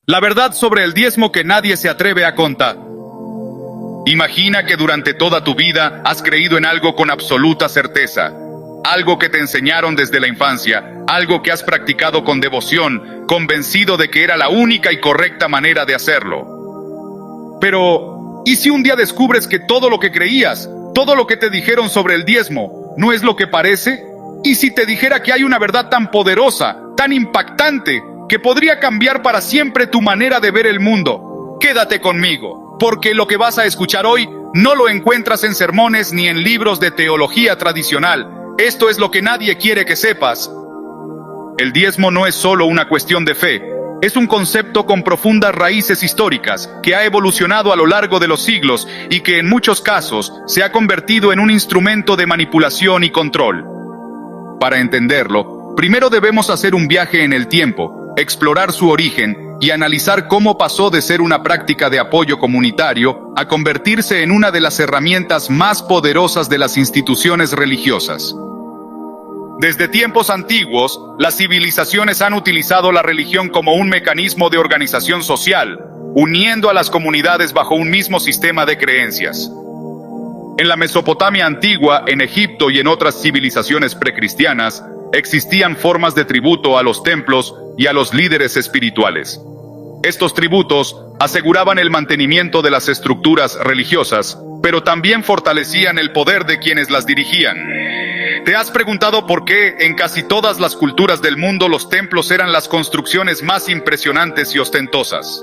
La verdad sobre el diezmo que nadie se atreve a contar. Imagina que durante toda tu vida has creído en algo con absoluta certeza. Algo que te enseñaron desde la infancia, algo que has practicado con devoción, convencido de que era la única y correcta manera de hacerlo. Pero, ¿y si un día descubres que todo lo que creías, todo lo que te dijeron sobre el diezmo, no es lo que parece? ¿Y si te dijera que hay una verdad tan poderosa, tan impactante, que podría cambiar para siempre tu manera de ver el mundo? Quédate conmigo, porque lo que vas a escuchar hoy no lo encuentras en sermones ni en libros de teología tradicional. Esto es lo que nadie quiere que sepas. El diezmo no es solo una cuestión de fe, es un concepto con profundas raíces históricas que ha evolucionado a lo largo de los siglos y que en muchos casos se ha convertido en un instrumento de manipulación y control. Para entenderlo, primero debemos hacer un viaje en el tiempo, explorar su origen y analizar cómo pasó de ser una práctica de apoyo comunitario a convertirse en una de las herramientas más poderosas de las instituciones religiosas. Desde tiempos antiguos, las civilizaciones han utilizado la religión como un mecanismo de organización social, uniendo a las comunidades bajo un mismo sistema de creencias. En la Mesopotamia antigua, en Egipto y en otras civilizaciones precristianas, existían formas de tributo a los templos y a los líderes espirituales. Estos tributos aseguraban el mantenimiento de las estructuras religiosas, pero también fortalecían el poder de quienes las dirigían. ¿Te has preguntado por qué en casi todas las culturas del mundo los templos eran las construcciones más impresionantes y ostentosas?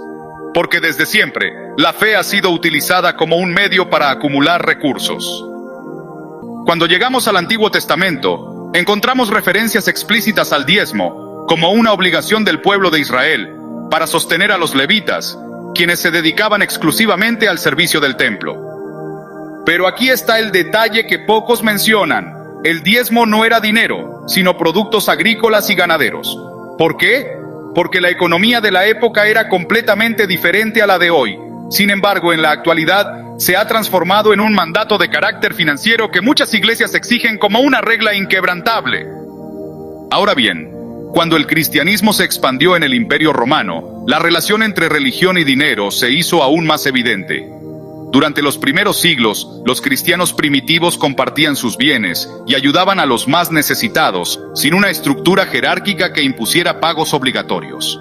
Porque desde siempre, la fe ha sido utilizada como un medio para acumular recursos. Cuando llegamos al Antiguo Testamento, encontramos referencias explícitas al diezmo, como una obligación del pueblo de Israel, para sostener a los levitas, quienes se dedicaban exclusivamente al servicio del templo. Pero aquí está el detalle que pocos mencionan. El diezmo no era dinero, sino productos agrícolas y ganaderos. ¿Por qué? Porque la economía de la época era completamente diferente a la de hoy. Sin embargo, en la actualidad, se ha transformado en un mandato de carácter financiero que muchas iglesias exigen como una regla inquebrantable. Ahora bien, cuando el cristianismo se expandió en el Imperio Romano, la relación entre religión y dinero se hizo aún más evidente. Durante los primeros siglos, los cristianos primitivos compartían sus bienes y ayudaban a los más necesitados, sin una estructura jerárquica que impusiera pagos obligatorios.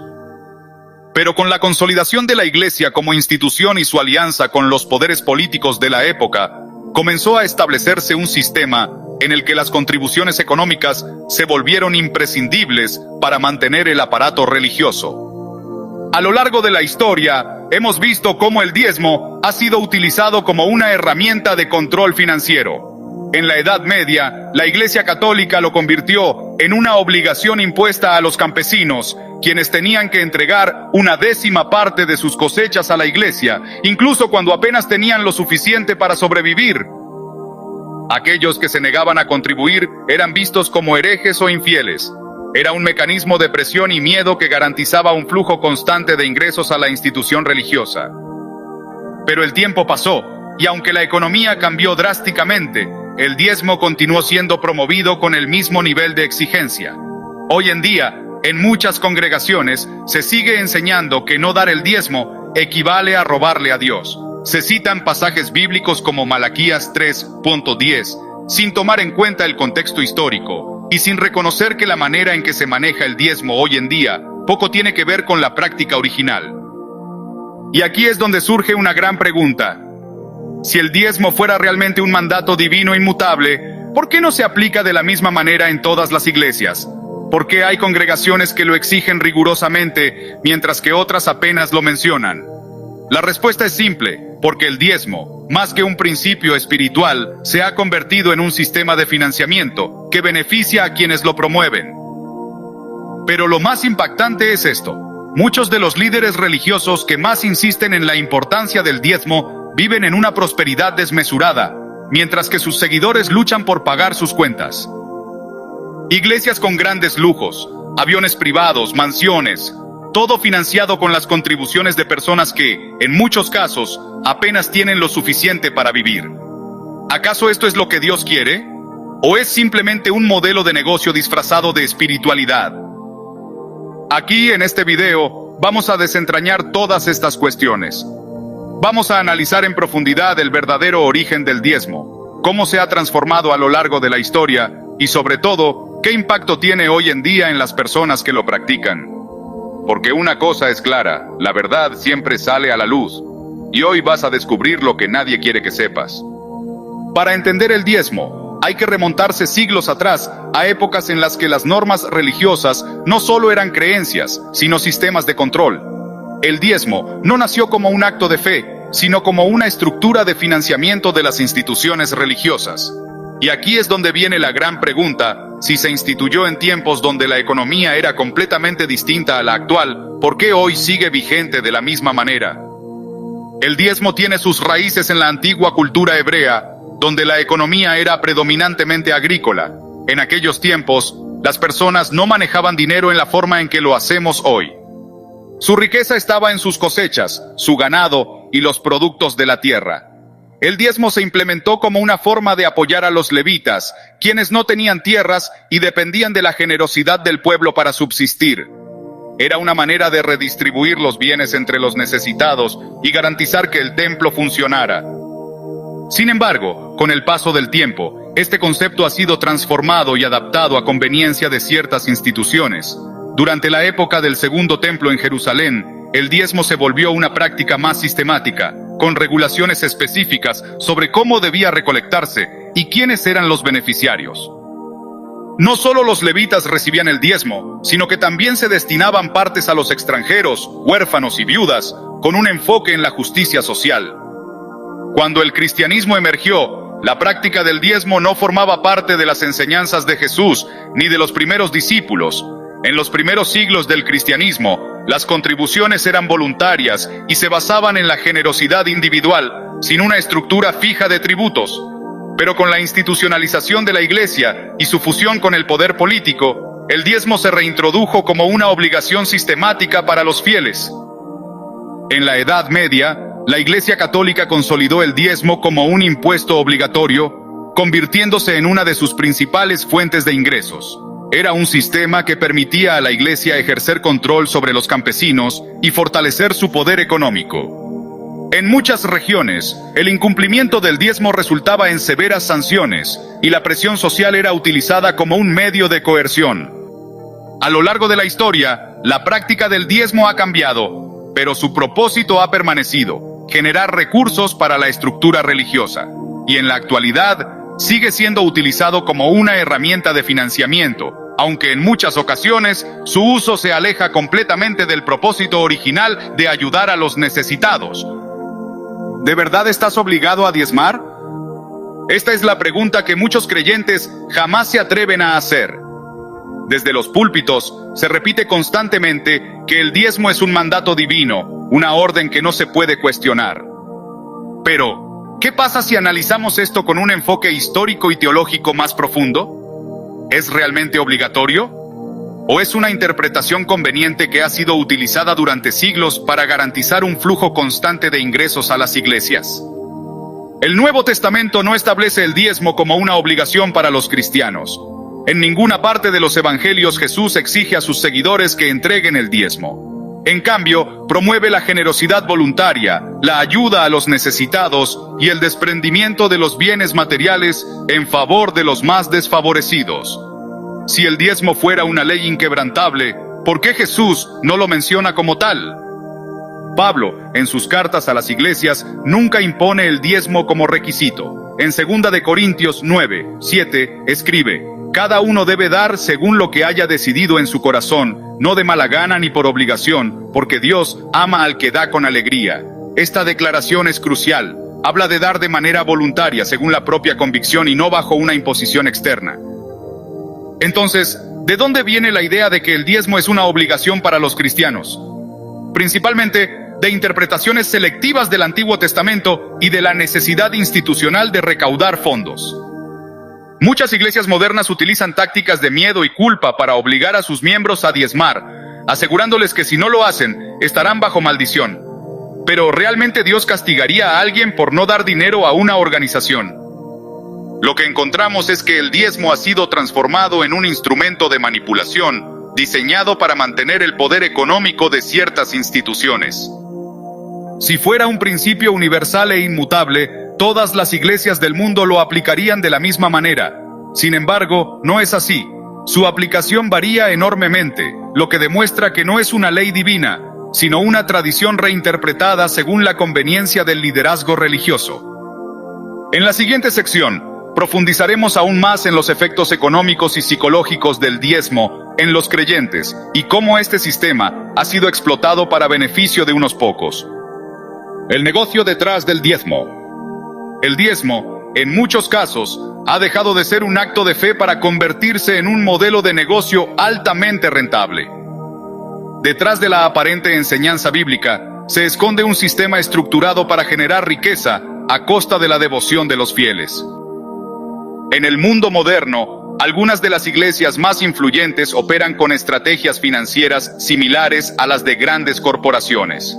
Pero con la consolidación de la Iglesia como institución y su alianza con los poderes políticos de la época, comenzó a establecerse un sistema en el que las contribuciones económicas se volvieron imprescindibles para mantener el aparato religioso. A lo largo de la historia, hemos visto cómo el diezmo ha sido utilizado como una herramienta de control financiero. En la Edad Media, la Iglesia Católica lo convirtió en una obligación impuesta a los campesinos, quienes tenían que entregar una décima parte de sus cosechas a la Iglesia, incluso cuando apenas tenían lo suficiente para sobrevivir. Aquellos que se negaban a contribuir eran vistos como herejes o infieles. Era un mecanismo de presión y miedo que garantizaba un flujo constante de ingresos a la institución religiosa. Pero el tiempo pasó, y aunque la economía cambió drásticamente, el diezmo continuó siendo promovido con el mismo nivel de exigencia. Hoy en día, en muchas congregaciones, se sigue enseñando que no dar el diezmo equivale a robarle a Dios. Se citan pasajes bíblicos como Malaquías 3:10, sin tomar en cuenta el contexto histórico, y sin reconocer que la manera en que se maneja el diezmo hoy en día poco tiene que ver con la práctica original. Y aquí es donde surge una gran pregunta. Si el diezmo fuera realmente un mandato divino inmutable, ¿por qué no se aplica de la misma manera en todas las iglesias? ¿Por qué hay congregaciones que lo exigen rigurosamente, mientras que otras apenas lo mencionan? La respuesta es simple, porque el diezmo, más que un principio espiritual, se ha convertido en un sistema de financiamiento que beneficia a quienes lo promueven. Pero lo más impactante es esto. Muchos de los líderes religiosos que más insisten en la importancia del diezmo viven en una prosperidad desmesurada, mientras que sus seguidores luchan por pagar sus cuentas. Iglesias con grandes lujos, aviones privados, mansiones, todo financiado con las contribuciones de personas que, en muchos casos, apenas tienen lo suficiente para vivir. ¿Acaso esto es lo que Dios quiere? ¿O es simplemente un modelo de negocio disfrazado de espiritualidad? Aquí, en este video, vamos a desentrañar todas estas cuestiones. Vamos a analizar en profundidad el verdadero origen del diezmo, cómo se ha transformado a lo largo de la historia y, sobre todo, qué impacto tiene hoy en día en las personas que lo practican. Porque una cosa es clara, la verdad siempre sale a la luz, y hoy vas a descubrir lo que nadie quiere que sepas. Para entender el diezmo, hay que remontarse siglos atrás, a épocas en las que las normas religiosas no solo eran creencias, sino sistemas de control. El diezmo no nació como un acto de fe, sino como una estructura de financiamiento de las instituciones religiosas. Y aquí es donde viene la gran pregunta: si se instituyó en tiempos donde la economía era completamente distinta a la actual, ¿por qué hoy sigue vigente de la misma manera? El diezmo tiene sus raíces en la antigua cultura hebrea, donde la economía era predominantemente agrícola. En aquellos tiempos, las personas no manejaban dinero en la forma en que lo hacemos hoy. Su riqueza estaba en sus cosechas, su ganado y los productos de la tierra. El diezmo se implementó como una forma de apoyar a los levitas, quienes no tenían tierras y dependían de la generosidad del pueblo para subsistir. Era una manera de redistribuir los bienes entre los necesitados y garantizar que el templo funcionara. Sin embargo, con el paso del tiempo, este concepto ha sido transformado y adaptado a conveniencia de ciertas instituciones. Durante la época del Segundo Templo en Jerusalén, el diezmo se volvió una práctica más sistemática, con regulaciones específicas sobre cómo debía recolectarse y quiénes eran los beneficiarios. No solo los levitas recibían el diezmo, sino que también se destinaban partes a los extranjeros, huérfanos y viudas, con un enfoque en la justicia social. Cuando el cristianismo emergió, la práctica del diezmo no formaba parte de las enseñanzas de Jesús ni de los primeros discípulos. En los primeros siglos del cristianismo, las contribuciones eran voluntarias y se basaban en la generosidad individual, sin una estructura fija de tributos. Pero con la institucionalización de la Iglesia y su fusión con el poder político, el diezmo se reintrodujo como una obligación sistemática para los fieles. En la Edad Media, la Iglesia Católica consolidó el diezmo como un impuesto obligatorio, convirtiéndose en una de sus principales fuentes de ingresos. Era un sistema que permitía a la Iglesia ejercer control sobre los campesinos y fortalecer su poder económico. En muchas regiones, el incumplimiento del diezmo resultaba en severas sanciones, y la presión social era utilizada como un medio de coerción. A lo largo de la historia, la práctica del diezmo ha cambiado, pero su propósito ha permanecido: generar recursos para la estructura religiosa. Y en la actualidad, sigue siendo utilizado como una herramienta de financiamiento, aunque en muchas ocasiones su uso se aleja completamente del propósito original de ayudar a los necesitados. ¿De verdad estás obligado a diezmar? Esta es la pregunta que muchos creyentes jamás se atreven a hacer. Desde los púlpitos se repite constantemente que el diezmo es un mandato divino, una orden que no se puede cuestionar. Pero, ¿qué pasa si analizamos esto con un enfoque histórico y teológico más profundo? ¿Es realmente obligatorio? ¿O es una interpretación conveniente que ha sido utilizada durante siglos para garantizar un flujo constante de ingresos a las iglesias? El Nuevo Testamento no establece el diezmo como una obligación para los cristianos. En ninguna parte de los evangelios Jesús exige a sus seguidores que entreguen el diezmo. En cambio, promueve la generosidad voluntaria, la ayuda a los necesitados y el desprendimiento de los bienes materiales en favor de los más desfavorecidos. Si el diezmo fuera una ley inquebrantable, ¿por qué Jesús no lo menciona como tal? Pablo, en sus cartas a las iglesias, nunca impone el diezmo como requisito. En 2 de Corintios 9:7, escribe: cada uno debe dar según lo que haya decidido en su corazón, no de mala gana ni por obligación, porque Dios ama al que da con alegría. Esta declaración es crucial. Habla de dar de manera voluntaria, según la propia convicción y no bajo una imposición externa. Entonces, ¿de dónde viene la idea de que el diezmo es una obligación para los cristianos? Principalmente, de interpretaciones selectivas del Antiguo Testamento y de la necesidad institucional de recaudar fondos. Muchas iglesias modernas utilizan tácticas de miedo y culpa para obligar a sus miembros a diezmar, asegurándoles que si no lo hacen, estarán bajo maldición. Pero ¿realmente Dios castigaría a alguien por no dar dinero a una organización? Lo que encontramos es que el diezmo ha sido transformado en un instrumento de manipulación, diseñado para mantener el poder económico de ciertas instituciones. Si fuera un principio universal e inmutable, todas las iglesias del mundo lo aplicarían de la misma manera. Sin embargo, no es así. Su aplicación varía enormemente, lo que demuestra que no es una ley divina, sino una tradición reinterpretada según la conveniencia del liderazgo religioso. En la siguiente sección, profundizaremos aún más en los efectos económicos y psicológicos del diezmo en los creyentes y cómo este sistema ha sido explotado para beneficio de unos pocos. El negocio detrás del diezmo. El diezmo, en muchos casos, ha dejado de ser un acto de fe para convertirse en un modelo de negocio altamente rentable. Detrás de la aparente enseñanza bíblica, se esconde un sistema estructurado para generar riqueza a costa de la devoción de los fieles. En el mundo moderno, algunas de las iglesias más influyentes operan con estrategias financieras similares a las de grandes corporaciones.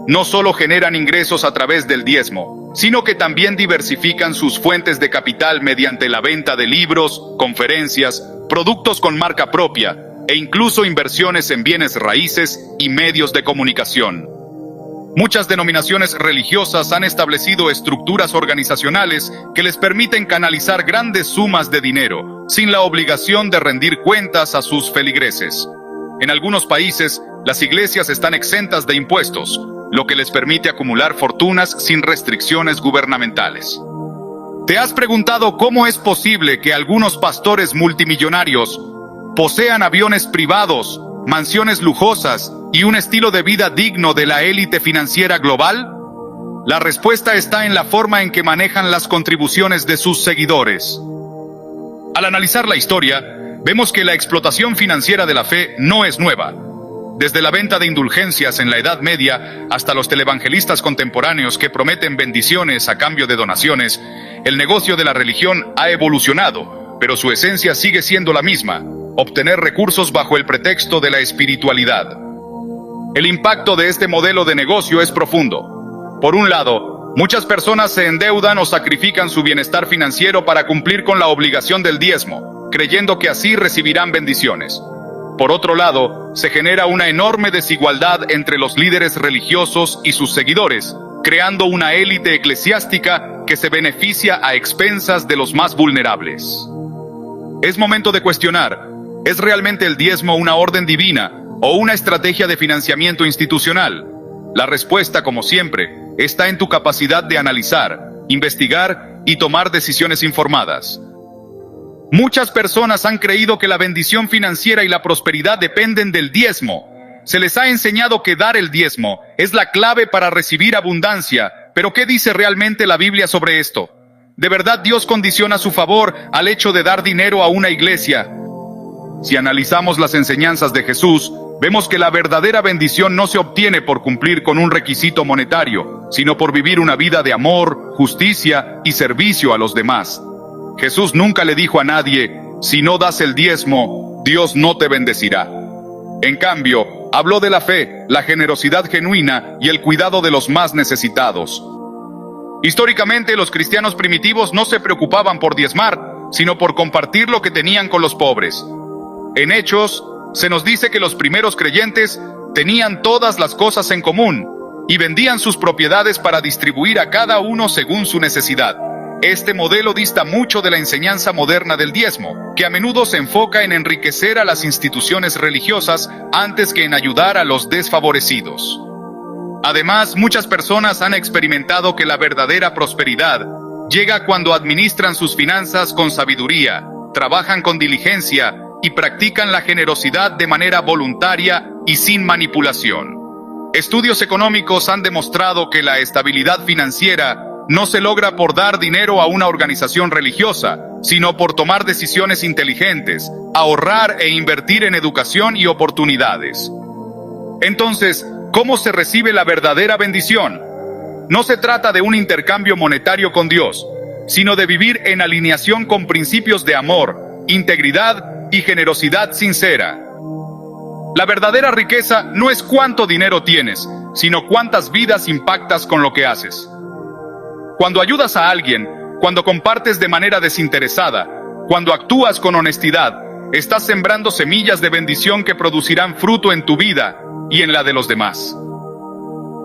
No solo generan ingresos a través del diezmo, sino que también diversifican sus fuentes de capital mediante la venta de libros, conferencias, productos con marca propia e incluso inversiones en bienes raíces y medios de comunicación. Muchas denominaciones religiosas han establecido estructuras organizacionales que les permiten canalizar grandes sumas de dinero, sin la obligación de rendir cuentas a sus feligreses. En algunos países, las iglesias están exentas de impuestos, lo que les permite acumular fortunas sin restricciones gubernamentales. ¿Te has preguntado cómo es posible que algunos pastores multimillonarios posean aviones privados, mansiones lujosas y un estilo de vida digno de la élite financiera global? La respuesta está en la forma en que manejan las contribuciones de sus seguidores. Al analizar la historia, vemos que la explotación financiera de la fe no es nueva. Desde la venta de indulgencias en la Edad Media hasta los televangelistas contemporáneos que prometen bendiciones a cambio de donaciones, el negocio de la religión ha evolucionado, pero su esencia sigue siendo la misma: obtener recursos bajo el pretexto de la espiritualidad. El impacto de este modelo de negocio es profundo. Por un lado, muchas personas se endeudan o sacrifican su bienestar financiero para cumplir con la obligación del diezmo, creyendo que así recibirán bendiciones. Por otro lado, se genera una enorme desigualdad entre los líderes religiosos y sus seguidores, creando una élite eclesiástica que se beneficia a expensas de los más vulnerables. Es momento de cuestionar: ¿es realmente el diezmo una orden divina o una estrategia de financiamiento institucional? La respuesta, como siempre, está en tu capacidad de analizar, investigar y tomar decisiones informadas. Muchas personas han creído que la bendición financiera y la prosperidad dependen del diezmo. Se les ha enseñado que dar el diezmo es la clave para recibir abundancia, pero ¿qué dice realmente la Biblia sobre esto? ¿De verdad Dios condiciona su favor al hecho de dar dinero a una iglesia? Si analizamos las enseñanzas de Jesús, vemos que la verdadera bendición no se obtiene por cumplir con un requisito monetario, sino por vivir una vida de amor, justicia y servicio a los demás. Jesús nunca le dijo a nadie: si no das el diezmo, Dios no te bendecirá. En cambio, habló de la fe, la generosidad genuina y el cuidado de los más necesitados. Históricamente, los cristianos primitivos no se preocupaban por diezmar, sino por compartir lo que tenían con los pobres. En Hechos, se nos dice que los primeros creyentes tenían todas las cosas en común y vendían sus propiedades para distribuir a cada uno según su necesidad. Este modelo dista mucho de la enseñanza moderna del diezmo, que a menudo se enfoca en enriquecer a las instituciones religiosas antes que en ayudar a los desfavorecidos. Además, muchas personas han experimentado que la verdadera prosperidad llega cuando administran sus finanzas con sabiduría, trabajan con diligencia y practican la generosidad de manera voluntaria y sin manipulación. Estudios económicos han demostrado que la estabilidad financiera no se logra por dar dinero a una organización religiosa, sino por tomar decisiones inteligentes, ahorrar e invertir en educación y oportunidades. Entonces, ¿cómo se recibe la verdadera bendición? No se trata de un intercambio monetario con Dios, sino de vivir en alineación con principios de amor, integridad y generosidad sincera. La verdadera riqueza no es cuánto dinero tienes, sino cuántas vidas impactas con lo que haces. Cuando ayudas a alguien, cuando compartes de manera desinteresada, cuando actúas con honestidad, estás sembrando semillas de bendición que producirán fruto en tu vida y en la de los demás.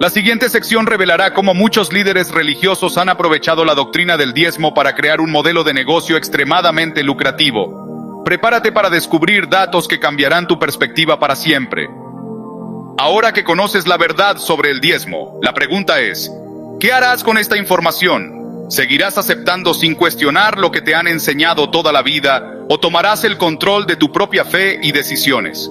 La siguiente sección revelará cómo muchos líderes religiosos han aprovechado la doctrina del diezmo para crear un modelo de negocio extremadamente lucrativo. Prepárate para descubrir datos que cambiarán tu perspectiva para siempre. Ahora que conoces la verdad sobre el diezmo, la pregunta es, ¿qué harás con esta información? ¿Seguirás aceptando sin cuestionar lo que te han enseñado toda la vida o tomarás el control de tu propia fe y decisiones?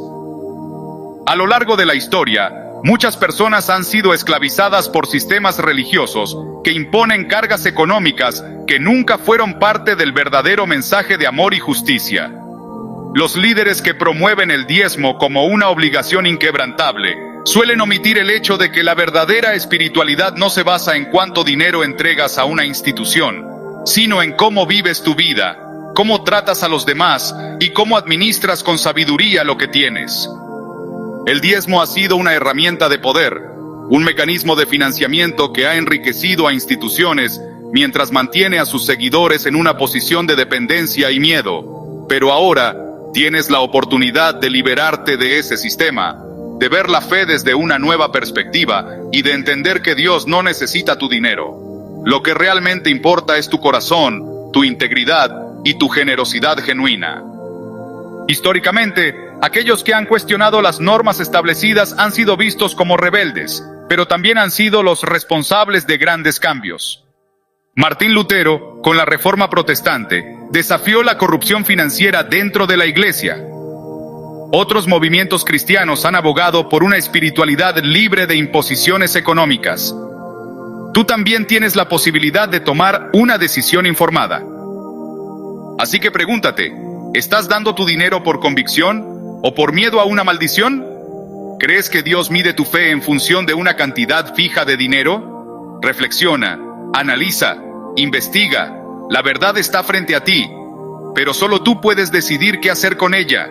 A lo largo de la historia, muchas personas han sido esclavizadas por sistemas religiosos que imponen cargas económicas que nunca fueron parte del verdadero mensaje de amor y justicia. Los líderes que promueven el diezmo como una obligación inquebrantable suelen omitir el hecho de que la verdadera espiritualidad no se basa en cuánto dinero entregas a una institución, sino en cómo vives tu vida, cómo tratas a los demás y cómo administras con sabiduría lo que tienes. El diezmo ha sido una herramienta de poder, un mecanismo de financiamiento que ha enriquecido a instituciones mientras mantiene a sus seguidores en una posición de dependencia y miedo. Pero ahora tienes la oportunidad de liberarte de ese sistema, de ver la fe desde una nueva perspectiva y de entender que Dios no necesita tu dinero. Lo que realmente importa es tu corazón, tu integridad y tu generosidad genuina. Históricamente, aquellos que han cuestionado las normas establecidas han sido vistos como rebeldes, pero también han sido los responsables de grandes cambios. Martín Lutero, con la Reforma Protestante, desafió la corrupción financiera dentro de la Iglesia. Otros movimientos cristianos han abogado por una espiritualidad libre de imposiciones económicas. Tú también tienes la posibilidad de tomar una decisión informada. Así que pregúntate, ¿estás dando tu dinero por convicción o por miedo a una maldición? ¿Crees que Dios mide tu fe en función de una cantidad fija de dinero? Reflexiona, analiza, investiga. La verdad está frente a ti, pero solo tú puedes decidir qué hacer con ella.